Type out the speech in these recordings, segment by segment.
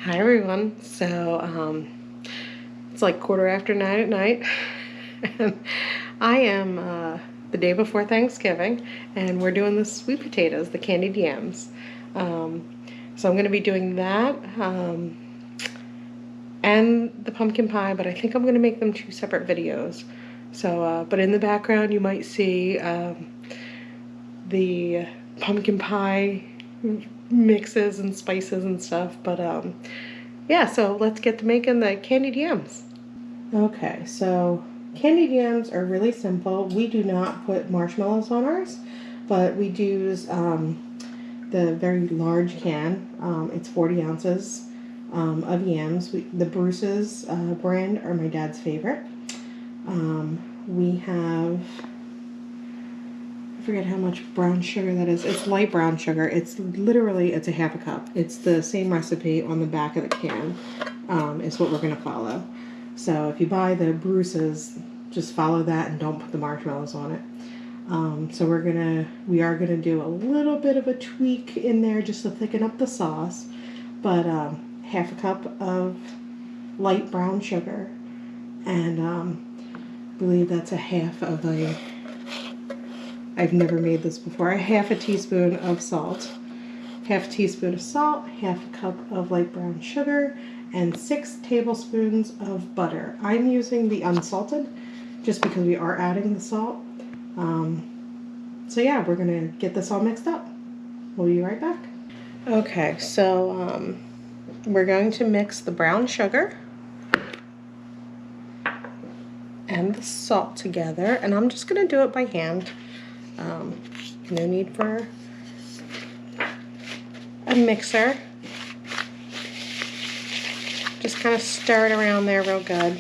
Hi everyone. So it's like 9:15 at night. And I am the day before Thanksgiving, and we're doing the sweet potatoes, the candied yams. So I'm going to be doing that and the pumpkin pie, but I think I'm going to make them two separate videos. So, but in the background you might see the pumpkin pie mixes and spices and stuff, but yeah, so let's get to making the candied yams. Okay, so candied yams are really simple. We do not put marshmallows on ours, but we do use the very large can. It's 40 ounces of yams. The Bruce's brand are my dad's favorite. We have, I forget how much brown sugar that is. It's light brown sugar. It's a half a cup. It's the same recipe on the back of the can is what we're going to follow. So if you buy the Bruce's, just follow that and don't put the marshmallows on it. So we are gonna do a little bit of a tweak in there just to thicken up the sauce, but half a cup of light brown sugar, and I believe that's a half of a, I've never made this before, a half a teaspoon of salt. Half a teaspoon of salt, half a cup of light brown sugar, and 6 tablespoons of butter. I'm using the unsalted just because we are adding the salt. So yeah, we're gonna get this all mixed up. We'll be right back. Okay, so we're going to mix the brown sugar and the salt together, and I'm just gonna do it by hand. No need for a mixer. Just kind of stir it around there real good.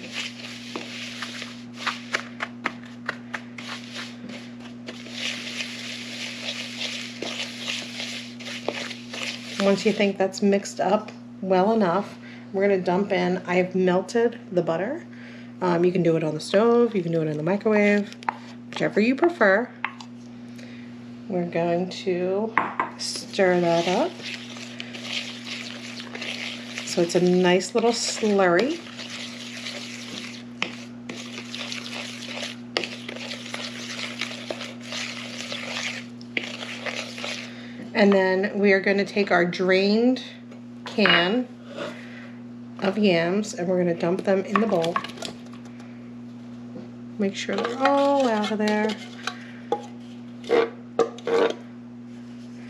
Once you think that's mixed up well enough, we're going to dump in, I've melted the butter. You can do it on the stove, you can do it in the microwave, whichever you prefer. We're going to stir that up so it's a nice little slurry. And then we are going to take our drained can of yams and we're going to dump them in the bowl. Make sure they're all out of there.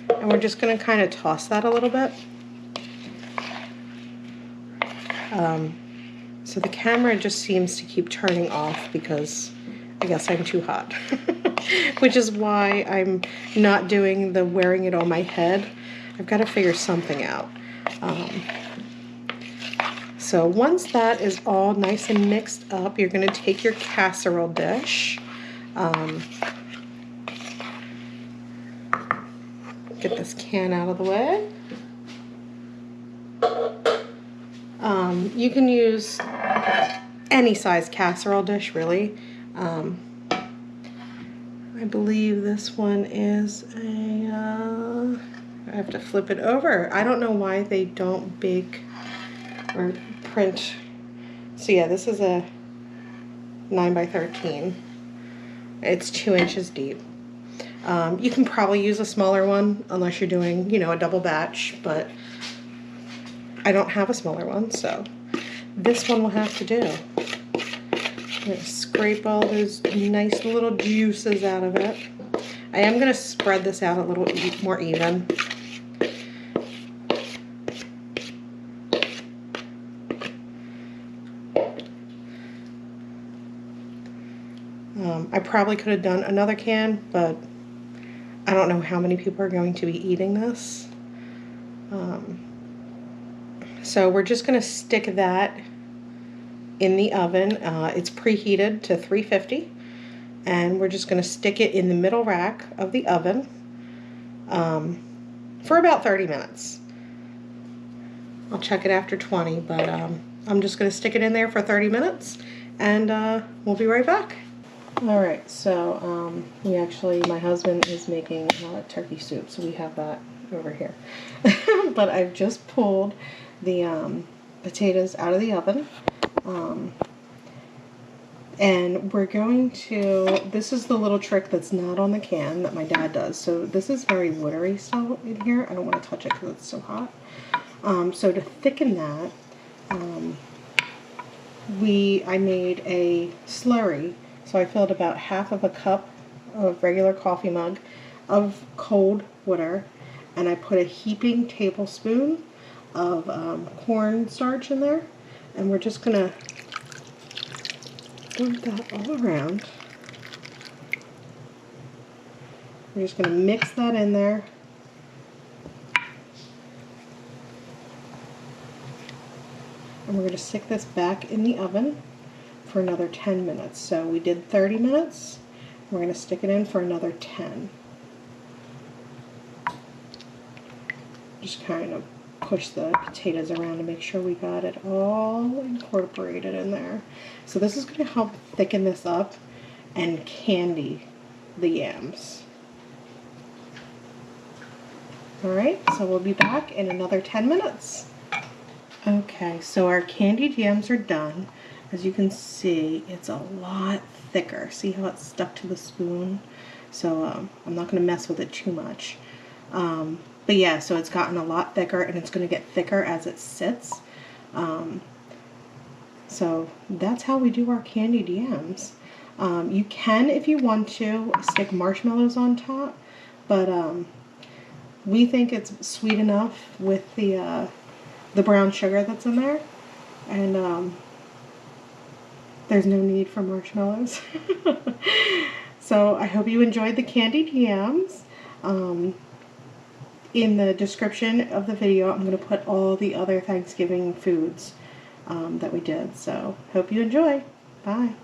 And we're just going to kind of toss that a little bit. So the camera just seems to keep turning off because I guess I'm too hot. Which is why I'm not doing the wearing it on my head. I've got to figure something out. So once that is all nice and mixed up, you're going to take your casserole dish. Get this can out of the way. You can use any size casserole dish, really. I believe this one is a, I have to flip it over. I don't know why they don't bake or print. So yeah, this is a 9 by 13. It's 2 inches deep. You can probably use a smaller one unless you're doing, you know, a double batch, but I don't have a smaller one, so this one will have to do. I'm going to scrape all those nice little juices out of it. I am going to spread this out a little more even. I probably could have done another can, but I don't know how many people are going to be eating this. So we're just going to stick that in the oven. It's preheated to 350, and we're just going to stick it in the middle rack of the oven for about 30 minutes. I'll check it after 20, but I'm just going to stick it in there for 30 minutes, and we'll be right back. Alright, so my husband is making turkey soup, so we have that over here. But I've just pulled the potatoes out of the oven. And we're going to, this is the little trick that's not on the can that my dad does. So this is very watery still in here. I don't want to touch it because it's so hot. So to thicken that, I made a slurry. So I filled about half of a cup of regular coffee mug of cold water, and I put a heaping tablespoon of cornstarch in there, and we're just gonna dump that all around. We're just gonna mix that in there. And we're going to stick this back in the oven for another 10 minutes. So we did 30 minutes. We're going to stick it in for another 10. Just kind of push the potatoes around to make sure we got it all incorporated in there. So this is going to help thicken this up and candy the yams. Alright, so we'll be back in another 10 minutes. Okay, so our candied yams are done. As you can see, it's a lot thicker. See how it's stuck to the spoon? So I'm not going to mess with it too much. But yeah, so it's gotten a lot thicker, and it's going to get thicker as it sits. So that's how we do our candied yams. You can, if you want to, stick marshmallows on top, but we think it's sweet enough with the brown sugar that's in there, and there's no need for marshmallows. So I hope you enjoyed the candied yams. In the description of the video, I'm going to put all the other Thanksgiving foods that we did. So hope you enjoy. Bye.